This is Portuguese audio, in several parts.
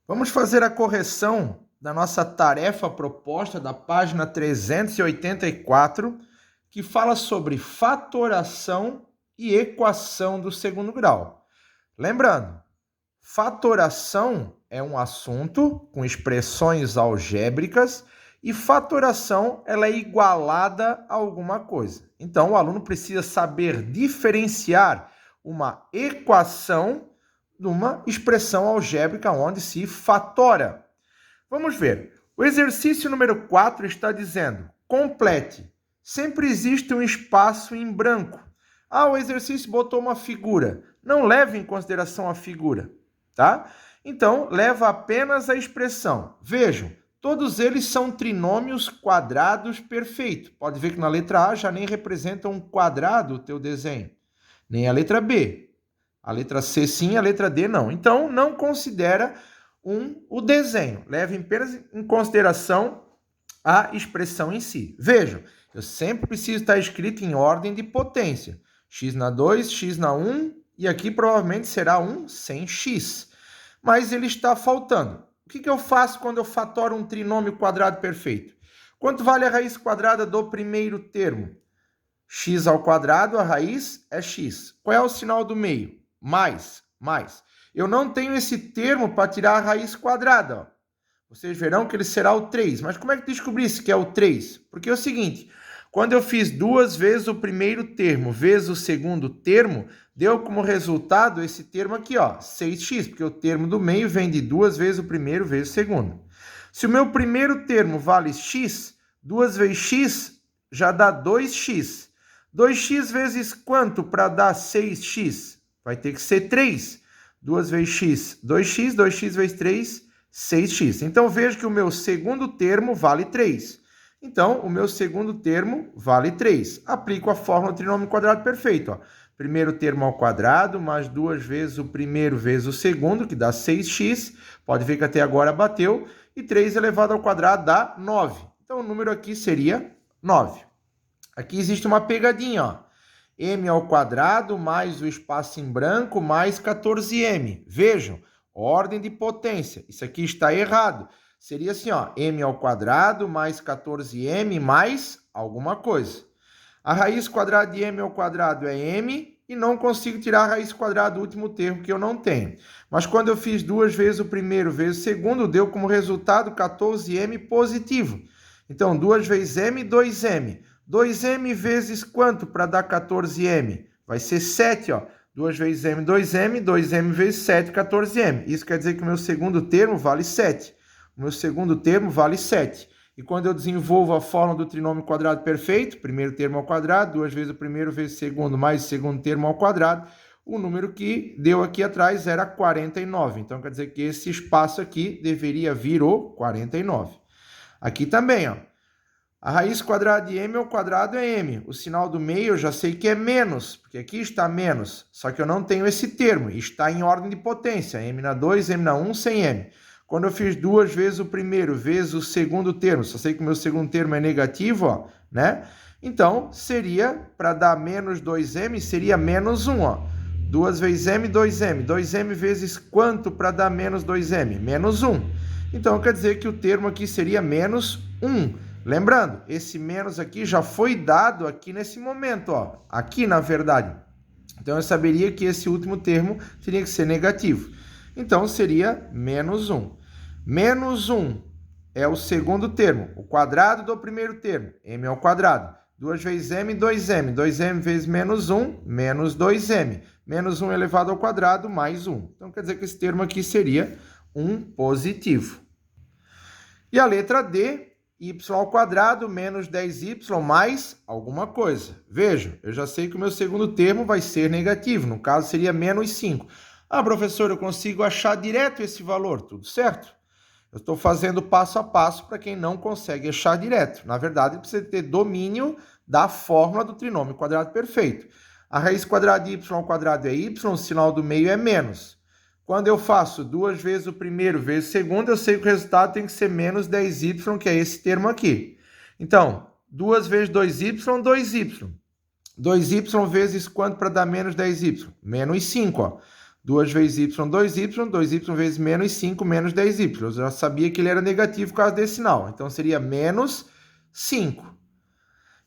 Vamos fazer a correção da nossa tarefa proposta da página 384, que fala sobre fatoração e equação do segundo grau. Lembrando, fatoração é um assunto com expressões algébricas e fatoração ela é igualada a alguma coisa. Então, o aluno precisa saber diferenciar uma equação de uma expressão algébrica onde se fatora. Vamos ver. O exercício número 4 está dizendo: complete. Sempre existe um espaço em branco. O exercício botou uma figura. Não leve em consideração a figura, tá? Então, leva apenas a expressão. Vejam, todos eles são trinômios quadrados perfeitos. Pode ver que na letra A já nem representa um quadrado o teu desenho. Nem a letra B. A letra C sim, a letra D não. Então, não considera o desenho. Leve apenas em consideração a expressão em si. Vejam, eu sempre preciso estar escrito em ordem de potência. X na 2, X na 1, e aqui provavelmente será 1 sem X. Mas ele está faltando. O que eu faço quando eu fatoro um trinômio quadrado perfeito? Quanto vale a raiz quadrada do primeiro termo? X ao quadrado, a raiz é X. Qual é o sinal do meio? Mais. Eu não tenho esse termo para tirar a raiz quadrada. Ó. Vocês verão que ele será o 3. Mas como é que descobrisse que é o 3? Porque é o seguinte, quando eu fiz 2 vezes o primeiro termo vezes o segundo termo, deu como resultado esse termo aqui, ó, 6x, porque o termo do meio vem de 2 vezes o primeiro vezes o segundo. Se o meu primeiro termo vale x, 2 vezes x já dá 2x. 2x vezes quanto para dar 6x? Vai ter que ser 3. 2 vezes x, 2x, 2x vezes 3, 6x. Então, vejo que o meu segundo termo vale 3. Então, o meu segundo termo vale 3. Aplico a fórmula do trinômio quadrado perfeito. Ó. Primeiro termo ao quadrado, mais 2 vezes o primeiro vezes o segundo, que dá 6x. Pode ver que até agora bateu. E 3 elevado ao quadrado dá 9. Então, o número aqui seria 9. Aqui existe uma pegadinha, ó. M ao quadrado mais o espaço em branco mais 14m. Vejam, ordem de potência. Isso aqui está errado. Seria assim, ó, m ao quadrado mais 14m mais alguma coisa. A raiz quadrada de m ao quadrado é m e não consigo tirar a raiz quadrada do último termo que eu não tenho. Mas quando eu fiz 2 vezes o primeiro vezes o segundo, deu como resultado 14m positivo. Então, 2 vezes m, 2m. 2m vezes quanto para dar 14m? Vai ser 7, ó. 2 vezes m, 2m, 2m vezes 7, 14m. Isso quer dizer que o meu segundo termo vale 7. O meu segundo termo vale 7. E quando eu desenvolvo a fórmula do trinômio quadrado perfeito, primeiro termo ao quadrado, 2 vezes o primeiro vezes o segundo, mais o segundo termo ao quadrado, o número que deu aqui atrás era 49. Então, quer dizer que esse espaço aqui deveria vir o 49. Aqui também, ó. A raiz quadrada de m ao quadrado é m. O sinal do meio eu já sei que é menos, porque aqui está menos. Só que eu não tenho esse termo, está em ordem de potência. M na 2, m na 1, sem m. Quando eu fiz 2 vezes o primeiro vezes o segundo termo, só sei que o meu segundo termo é negativo, ó, né? Então, seria, para dar menos 2m, seria menos 1, ó. 2 vezes m, 2m. 2m vezes quanto para dar menos 2m? Menos 1. Então, quer dizer que o termo aqui seria menos 1. Lembrando, esse menos aqui já foi dado aqui nesse momento, ó. Aqui, na verdade. Então, eu saberia que esse último termo teria que ser negativo. Então, seria menos 1. Menos 1 é o segundo termo, o quadrado do primeiro termo, m ao quadrado. 2 vezes m, 2m. 2m vezes menos 1, menos 2m. Menos 1 elevado ao quadrado, mais 1. Então, quer dizer que esse termo aqui seria um positivo. E a letra D, y ao quadrado menos 10y mais alguma coisa. Veja, eu já sei que o meu segundo termo vai ser negativo, no caso seria menos 5. Professor, eu consigo achar direto esse valor, tudo certo? Eu estou fazendo passo a passo para quem não consegue achar direto. Na verdade, precisa ter domínio da fórmula do trinômio quadrado perfeito. A raiz quadrada de y ao quadrado é y, o sinal do meio é menos. Quando eu faço 2 vezes o primeiro vezes o segundo, eu sei que o resultado tem que ser menos 10y, que é esse termo aqui. Então, 2 vezes 2y, 2y. 2y vezes quanto para dar menos 10y? Menos 5, ó. 2 vezes y, 2y vezes menos 5 menos 10y. Eu já sabia que ele era negativo por causa desse sinal. Então, seria menos 5.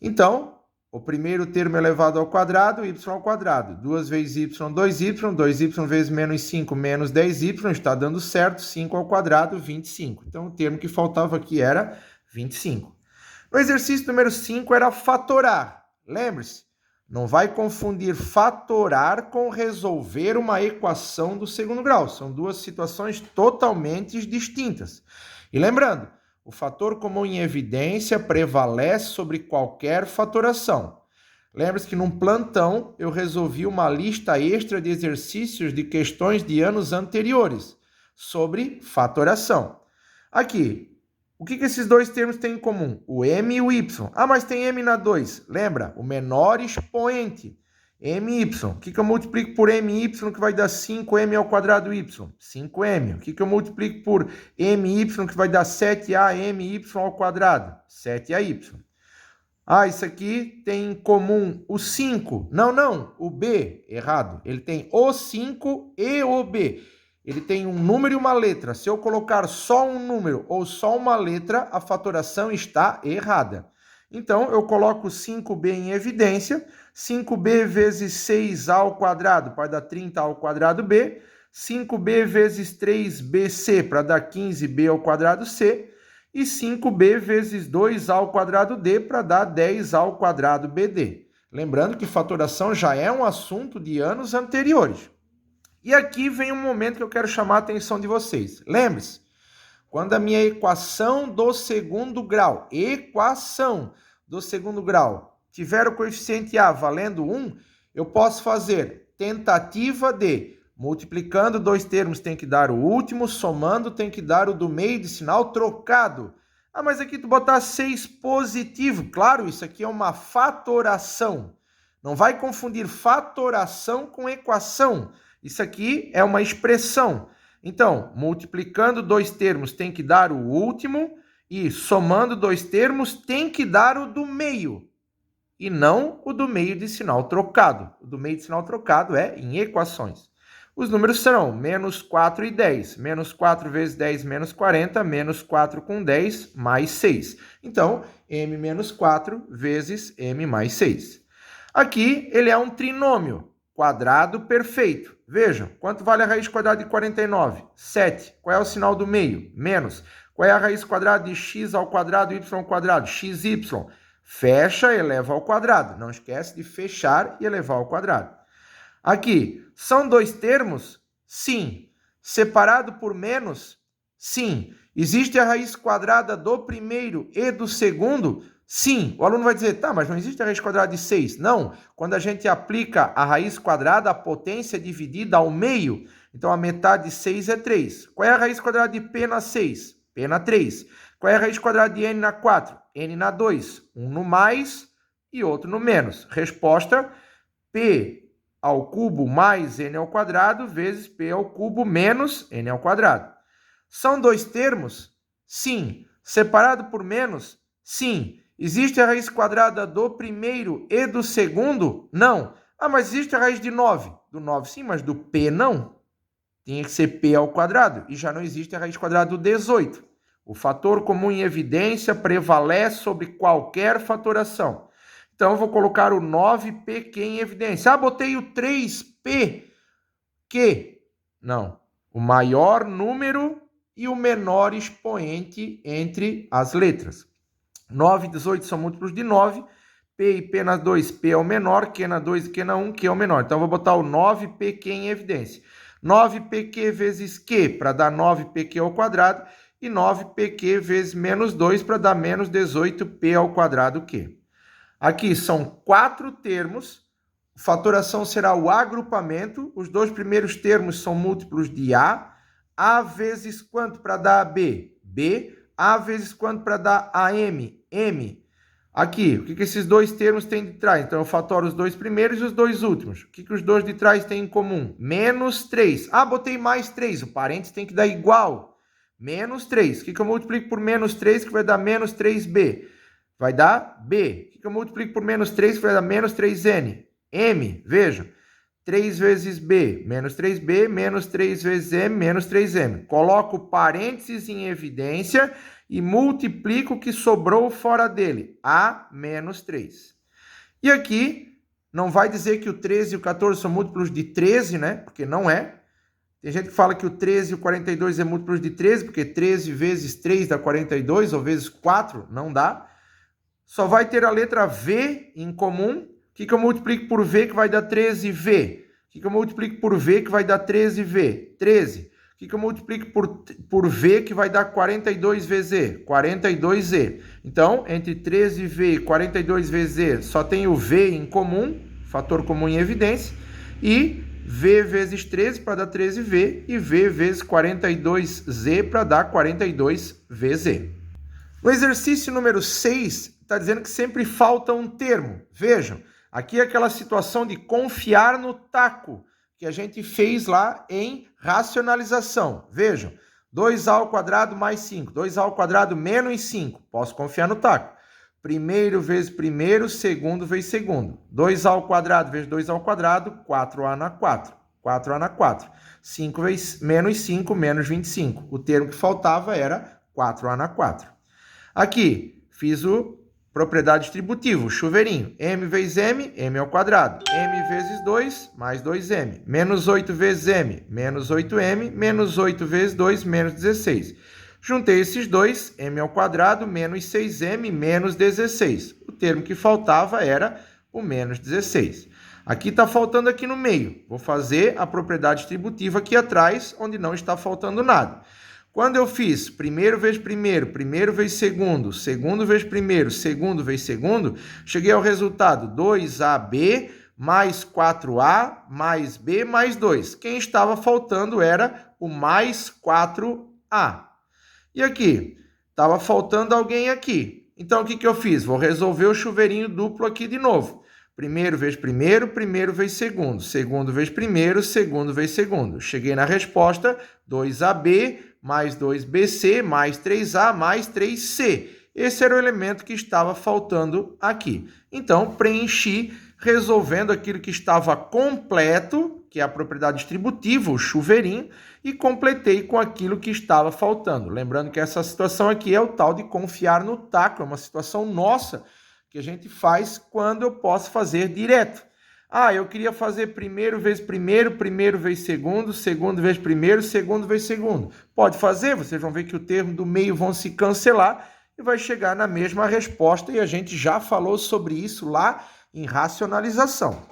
Então, o primeiro termo elevado ao quadrado, y ao quadrado. 2 vezes y, 2y vezes menos 5 menos 10y, está dando certo, 5 ao quadrado, 25. Então, o termo que faltava aqui era 25. No exercício número 5 era fatorar. Lembre-se, não vai confundir fatorar com resolver uma equação do segundo grau. São duas situações totalmente distintas. E lembrando, o fator comum em evidência prevalece sobre qualquer fatoração. Lembre-se que num plantão eu resolvi uma lista extra de exercícios de questões de anos anteriores sobre fatoração. Aqui, o que esses dois termos têm em comum? O m e o y. Ah, mas tem m na 2. Lembra? O menor expoente. my. O que eu multiplico por my que vai dar 5m ao quadrado y? 5m. O que eu multiplico por my que vai dar 7a my ao quadrado? 7ay. Ah, isso aqui tem em comum o 5. Não, o b. Errado. Ele tem o 5 e o b. Ele tem um número e uma letra. Se eu colocar só um número ou só uma letra, a fatoração está errada. Então, eu coloco 5b em evidência. 5b vezes 6a ao quadrado para dar 30a ao quadrado b. 5b vezes 3bc para dar 15b ao quadrado c. E 5b vezes 2a ao quadrado d para dar 10a ao quadrado bd. Lembrando que fatoração já é um assunto de anos anteriores. E aqui vem um momento que eu quero chamar a atenção de vocês. Lembre-se, quando a minha equação do segundo grau, tiver o coeficiente A valendo 1, eu posso fazer tentativa de, multiplicando dois termos tem que dar o último, somando tem que dar o do meio de sinal trocado. Ah, mas aqui tu botar 6 positivo. Claro, isso aqui é uma fatoração. Não vai confundir fatoração com equação. Isso aqui é uma expressão. Então, multiplicando dois termos tem que dar o último e somando dois termos tem que dar o do meio e não o do meio de sinal trocado. O do meio de sinal trocado é em equações. Os números serão menos 4 e 10. Menos 4 vezes 10, menos 40. Menos 4 com 10, mais 6. Então, m menos 4 vezes m mais 6. Aqui, ele é um trinômio. Quadrado perfeito. Vejam, quanto vale a raiz quadrada de 49? 7. Qual é o sinal do meio? Menos. Qual é a raiz quadrada de x ao quadrado, y ao quadrado? xy. Fecha, eleva ao quadrado. Não esquece de fechar e elevar ao quadrado. Aqui, são dois termos? Sim. Separado por menos? Sim. Existe a raiz quadrada do primeiro e do segundo? Sim, o aluno vai dizer, tá, mas não existe a raiz quadrada de 6. Não, quando a gente aplica a raiz quadrada, a potência é dividida ao meio. Então, a metade de 6 é 3. Qual é a raiz quadrada de p na 6? P na 3. Qual é a raiz quadrada de n na 4? N na 2. Um no mais e outro no menos. Resposta, p ao cubo mais n ao quadrado vezes p ao cubo menos n ao quadrado. São dois termos? Sim. Separado por menos? Sim. Existe a raiz quadrada do primeiro e do segundo? Não. Ah, mas existe a raiz de 9. Do 9 sim, mas do p não. Tinha que ser p ao quadrado. E já não existe a raiz quadrada do 18. O fator comum em evidência prevalece sobre qualquer fatoração. Então, eu vou colocar o 9pq em evidência. Ah, botei o 3pq. Não. O maior número e o menor expoente entre as letras. 9 e 18 são múltiplos de 9. P e P na 2, P é o menor. Q na 2 e Q na 1, Q é o menor. Então, eu vou botar o 9pq em evidência. 9pq vezes Q para dar 9pq ao quadrado. E 9pq vezes menos 2 para dar menos 18p ao quadrado Q. Aqui são 4 termos. Fatoração será o agrupamento. Os dois primeiros termos são múltiplos de A. A vezes quanto para dar B? B. A vezes quanto para dar AM? M. Aqui, o que esses dois termos têm de trás? Então, eu fatoro os dois primeiros e os dois últimos. O que os dois de trás têm em comum? Menos 3. Ah, botei mais 3. O parênteses tem que dar igual. Menos 3. O que eu multiplico por menos 3 que vai dar menos 3B? Vai dar B. O que eu multiplico por menos 3 que vai dar menos 3N? M. Vejam. 3 vezes B, menos 3B, menos 3 vezes M, menos 3M. Coloco parênteses em evidência e multiplico o que sobrou fora dele, A menos 3. E aqui, não vai dizer que o 13 e o 14 são múltiplos de 13, né? Porque não é. Tem gente que fala que o 13 e o 42 é múltiplos de 13, porque 13 vezes 3 dá 42, ou vezes 4, não dá. Só vai ter a letra V em comum. O que eu multiplico por V que vai dar 13V? O que eu multiplico por V que vai dar 13V? 13. O que eu multiplico por V que vai dar 42VZ? 42Z. Então, entre 13V e 42 vezes Z, só tem o V em comum, fator comum em evidência, e V vezes 13 para dar 13V e V vezes 42Z para dar 42VZ. No exercício número 6, está dizendo que sempre falta um termo. Vejam, aqui é aquela situação de confiar no taco que a gente fez lá em racionalização. Vejam, 2A ao quadrado mais 5, 2A ao quadrado menos 5. Posso confiar no taco. Primeiro vezes primeiro, segundo vezes segundo. 2A ao quadrado vezes 2A ao quadrado, 4A na 4. 4A na 4. 5 vezes menos 5, menos 25. O termo que faltava era 4A na 4. Aqui, fiz o propriedade distributiva, o chuveirinho. M vezes M, M ao quadrado. M vezes 2, mais 2M. Menos 8 vezes M, menos 8M. Menos 8 vezes 2, menos 16. Juntei esses dois, M ao quadrado, menos 6M, menos 16. O termo que faltava era o menos 16. Aqui está faltando aqui no meio. Vou fazer a propriedade distributiva aqui atrás, onde não está faltando nada. Quando eu fiz primeiro vezes primeiro, primeiro vezes segundo, segundo vezes primeiro, segundo vezes segundo, cheguei ao resultado 2AB mais 4A mais B mais 2. Quem estava faltando era o mais 4A. E aqui, estava faltando alguém aqui. Então, o que eu fiz? Vou resolver o chuveirinho duplo aqui de novo. Primeiro vezes primeiro, primeiro vezes segundo. Segundo vezes primeiro, segundo vezes segundo. Cheguei na resposta 2AB mais 2BC mais 3A mais 3C. Esse era o elemento que estava faltando aqui. Então, preenchi resolvendo aquilo que estava completo, que é a propriedade distributiva, o chuveirinho, e completei com aquilo que estava faltando. Lembrando que essa situação aqui é o tal de confiar no taco, é uma situação nossa que a gente faz quando eu posso fazer direto. Eu queria fazer primeiro vezes primeiro, primeiro vezes segundo, segundo vezes primeiro, segundo vezes segundo. Pode fazer, vocês vão ver que o termo do meio vão se cancelar e vai chegar na mesma resposta, e a gente já falou sobre isso lá em racionalização.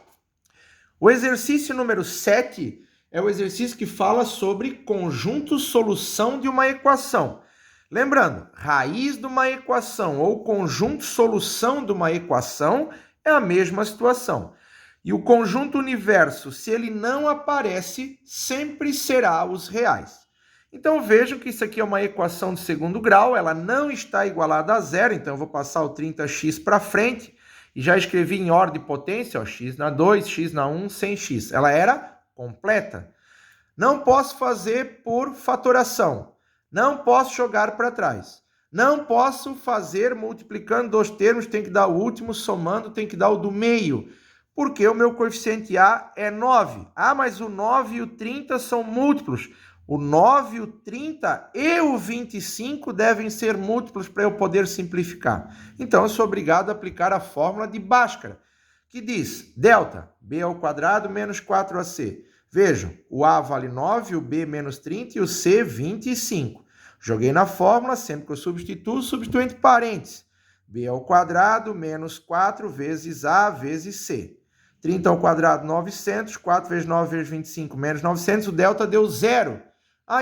O exercício número 7 é o exercício que fala sobre conjunto solução de uma equação. Lembrando, raiz de uma equação ou conjunto solução de uma equação é a mesma situação. E o conjunto universo, se ele não aparece, sempre será os reais. Então vejam que isso aqui é uma equação de segundo grau, ela não está igualada a zero, então eu vou passar o 30x para frente e já escrevi em ordem de potência, x na 2, x na 1, sem x. Ela era completa. Não posso fazer por fatoração. Não posso jogar para trás. Não posso fazer multiplicando dois termos, tem que dar o último, somando, tem que dar o do meio. Porque o meu coeficiente A é 9. Mas o 9 e o 30 são múltiplos. O 9, o 30 e o 25 devem ser múltiplos para eu poder simplificar. Então, eu sou obrigado a aplicar a fórmula de Bhaskara, que diz delta, B ao quadrado menos 4AC. Vejam, o A vale 9, o B menos 30 e o C 25. Joguei na fórmula, sempre que eu substituo entre parênteses. B ao quadrado menos 4 vezes A vezes C. 30 ao quadrado, 900. 4 vezes 9 vezes 25, menos 900. O delta deu 0.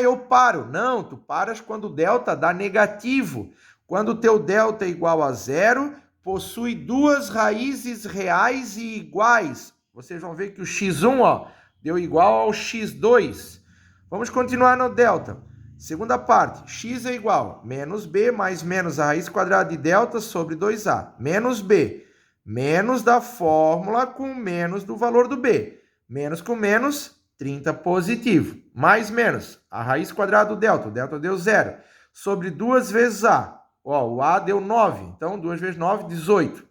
Eu paro. Não, tu paras quando o delta dá negativo. Quando o teu delta é igual a 0, possui duas raízes reais e iguais. Vocês vão ver que o x1 deu igual ao x2. Vamos continuar no delta. Segunda parte, x é igual a menos b mais menos a raiz quadrada de delta sobre 2a. Menos b, menos da fórmula com menos do valor do b. Menos com menos, 30 positivo. Mais menos, a raiz quadrada do delta. O delta deu 0. Sobre 2 vezes a. O a deu 9. Então, 2 vezes 9, 18.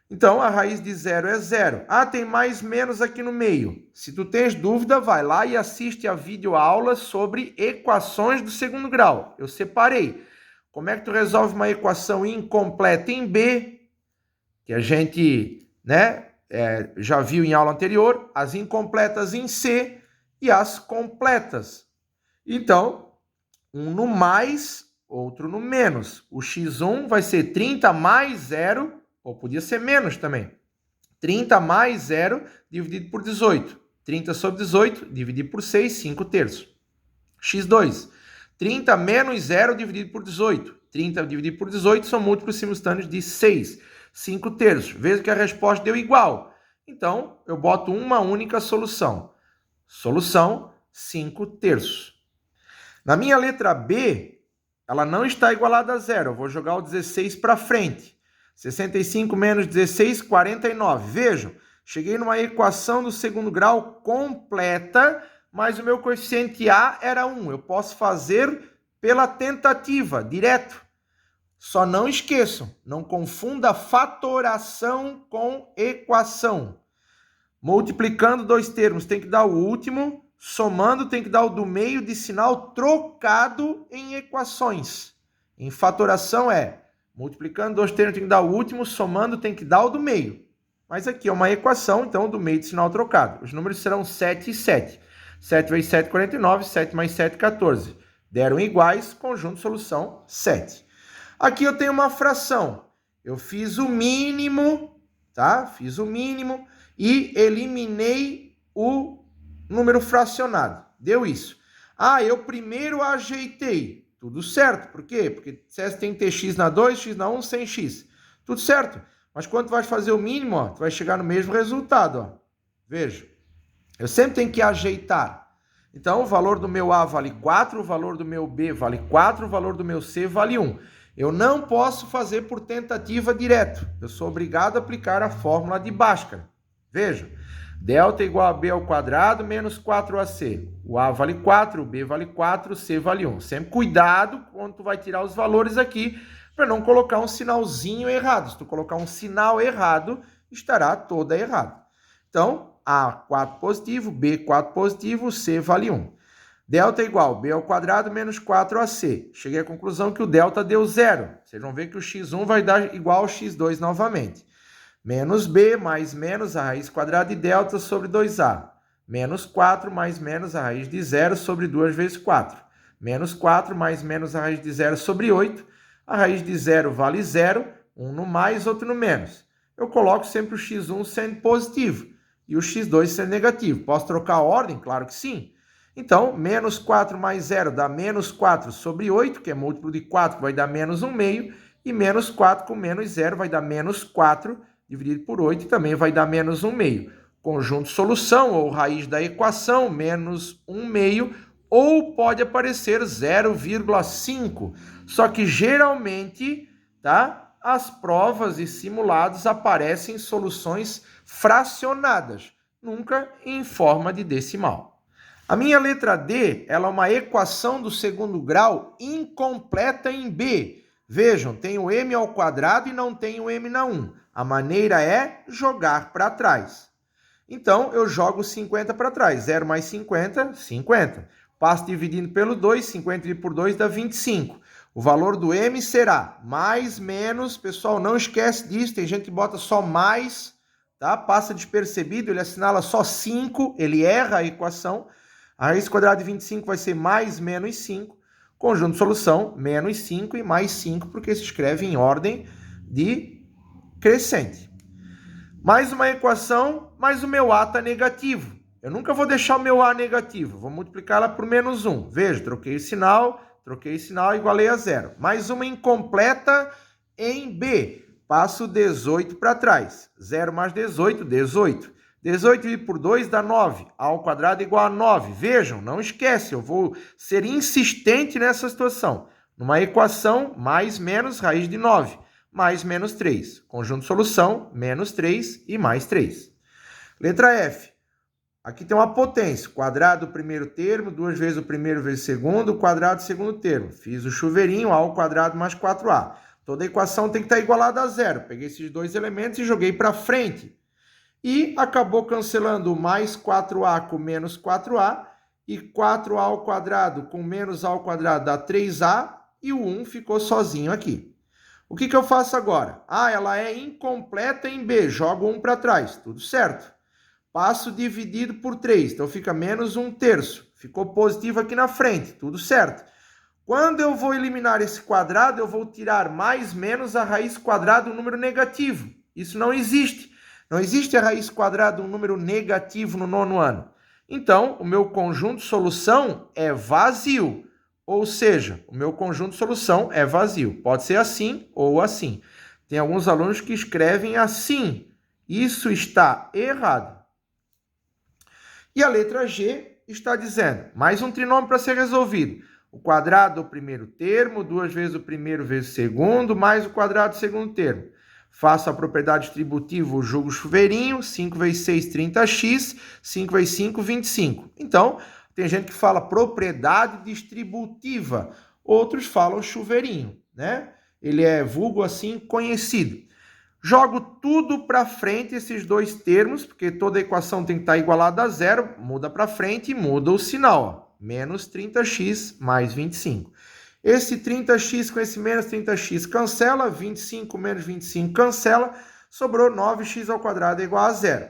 Então, a raiz de 0 é 0. Ah, tem mais menos aqui no meio. Se tu tens dúvida, vai lá e assiste a videoaula sobre equações do segundo grau. Eu separei. Como é que tu resolve uma equação incompleta em B, que a gente, já viu em aula anterior, as incompletas em C e as completas. Então, um no mais, outro no menos. O x1 vai ser 30 mais 0, ou podia ser menos também. 30 mais 0 dividido por 18. 30 sobre 18 dividido por 6, 5 terços. x2, 30 menos 0 dividido por 18. 30 dividido por 18 são múltiplos simultâneos de 6, 5 terços. Veja que a resposta deu igual. Então, eu boto uma única solução. Solução, 5 terços. Na minha letra B, ela não está igualada a 0. Eu vou jogar o 16 para frente. 65 menos 16, 49. Vejam, cheguei numa equação do segundo grau completa, mas o meu coeficiente A era 1. Eu posso fazer pela tentativa, direto. Só não esqueçam, não confunda fatoração com equação. Multiplicando dois termos tem que dar o último, somando tem que dar o do meio de sinal trocado em equações. Em fatoração multiplicando dois termos tem que dar o último, somando tem que dar o do meio. Mas aqui é uma equação, então o do meio de sinal trocado. Os números serão 7 e 7. 7 vezes 7, 49, 7 mais 7, 14. Deram iguais, conjunto solução 7. Aqui eu tenho uma fração. Eu fiz o mínimo, tá? Fiz o mínimo e eliminei o número fracionado. Deu isso. Ah, eu primeiro ajeitei. Tudo certo. Por quê? Porque se tem que ter x na 2, x na 1, sem x. Tudo certo. Mas quando tu vai fazer o mínimo, ó, tu vai chegar no mesmo resultado. Ó. Veja. Eu sempre tenho que ajeitar. Então, o valor do meu A vale 4, o valor do meu B vale 4, o valor do meu C vale 1. Eu não posso fazer por tentativa direto. Eu sou obrigado a aplicar a fórmula de Bhaskara. Veja. Delta igual a B ao quadrado menos 4AC. O A vale 4, o B vale 4, o C vale 1. Sempre cuidado quando tu vai tirar os valores aqui para não colocar um sinalzinho errado. Se tu colocar um sinal errado, estará toda errado. Então, A 4 positivo, B 4 positivo, C vale 1. Delta igual a B ao quadrado menos 4AC. Cheguei à conclusão que o delta deu 0. Vocês vão ver que o x1 vai dar igual ao x2 novamente. Menos B mais menos a raiz quadrada de delta sobre 2A. Menos 4 mais menos a raiz de 0 sobre 2 vezes 4. Menos 4 mais menos a raiz de 0 sobre 8. A raiz de 0 vale 0, um no mais, outro no menos. Eu coloco sempre o x1 sendo positivo e o x2 sendo negativo. Posso trocar a ordem? Claro que sim. Então, menos 4 mais 0 dá menos 4 sobre 8, que é múltiplo de 4, que vai dar menos 1 meio. E menos 4 com menos 0 vai dar menos 4 dividido por 8 e também vai dar menos 1 meio. Conjunto solução ou raiz da equação, menos 1 meio, ou pode aparecer 0,5. Só que geralmente, tá, as provas e simulados aparecem soluções fracionadas, nunca em forma de decimal. A minha letra D, ela é uma equação do segundo grau incompleta em B. Vejam, tem o m ao quadrado e não tem o m na 1. A maneira é jogar para trás. Então, eu jogo 50 para trás. 0 mais 50, 50. Passo dividindo pelo 2, 50 dividido por 2 dá 25. O valor do m será mais, menos. Pessoal, não esquece disso. Tem gente que bota só mais, tá? Passa despercebido, ele assinala só 5, ele erra a equação. A raiz quadrada de 25 vai ser mais, menos 5. Conjunto de solução, menos 5 e mais 5, porque se escreve em ordem de crescente. Mais uma equação, mas o meu A está negativo. Eu nunca vou deixar o meu A negativo. Vou multiplicar ela por menos 1. Veja, troquei o sinal, igualei a 0. Mais uma incompleta em B. Passo 18 para trás. 0 mais 18, 18. 18 dividido por 2 dá 9. A ao quadrado é igual a 9. Vejam, não esquece, eu vou ser insistente nessa situação. Numa equação, mais menos raiz de 9. Mais menos 3. Conjunto de solução, menos 3 e mais 3. Letra F. Aqui tem uma potência. Quadrado do primeiro termo, 2 vezes o primeiro vezes o segundo, quadrado do segundo termo. Fiz o chuveirinho, A ao quadrado mais 4A. Toda equação tem que estar igualada a zero. Peguei esses dois elementos e joguei para frente. E acabou cancelando mais 4a com menos 4a, e 4a ao quadrado com menos a ao quadrado dá 3a, e o 1 ficou sozinho aqui. O que eu faço agora? Ela é incompleta em B, jogo 1 para trás, tudo certo. Passo dividido por 3, então fica menos 1/3. Ficou positivo aqui na frente, tudo certo. Quando eu vou eliminar esse quadrado, eu vou tirar mais menos a raiz quadrada, um número negativo. Isso não existe. Não existe a raiz quadrada, um número negativo no 9º ano. Então, o meu conjunto de solução é vazio. Ou seja, o meu conjunto de solução é vazio. Pode ser assim ou assim. Tem alguns alunos que escrevem assim. Isso está errado. E a letra G está dizendo, mais um trinômio para ser resolvido. O quadrado do primeiro termo, 2 vezes o primeiro vezes o segundo, mais o quadrado do segundo termo. Faço a propriedade distributiva, jogo chuveirinho, 5 vezes 6, 30x, 5 vezes 5, 25. Então, tem gente que fala propriedade distributiva, outros falam chuveirinho, né? Ele é vulgo assim conhecido. Jogo tudo para frente, esses dois termos, porque toda equação tem que estar igualada a zero, muda para frente e muda o sinal, ó, menos 30x mais 25. Esse 30x com esse menos 30x cancela, 25 menos 25 cancela, sobrou 9x ao quadrado é igual a zero.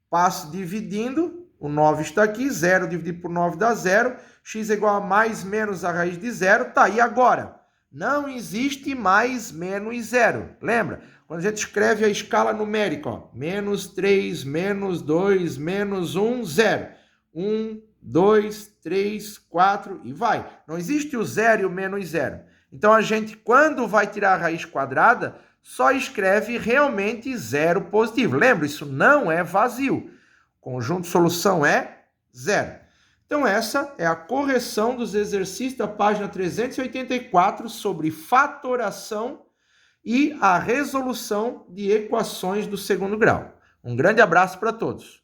Passo dividindo, o 9 está aqui, 0 dividido por 9 dá 0, x é igual a mais menos a raiz de 0, tá, e agora? Não existe mais menos 0, lembra? Quando a gente escreve a escala numérica, ó, menos 3, menos 2, menos 1, 0. 1, 2, 3, 4 e vai. Não existe o 0 e o menos 0. Então, a gente, quando vai tirar a raiz quadrada, só escreve realmente 0 positivo. Lembra, isso não é vazio. Conjunto de solução é 0. Então, essa é a correção dos exercícios da página 384 sobre fatoração e a resolução de equações do segundo grau. Um grande abraço para todos.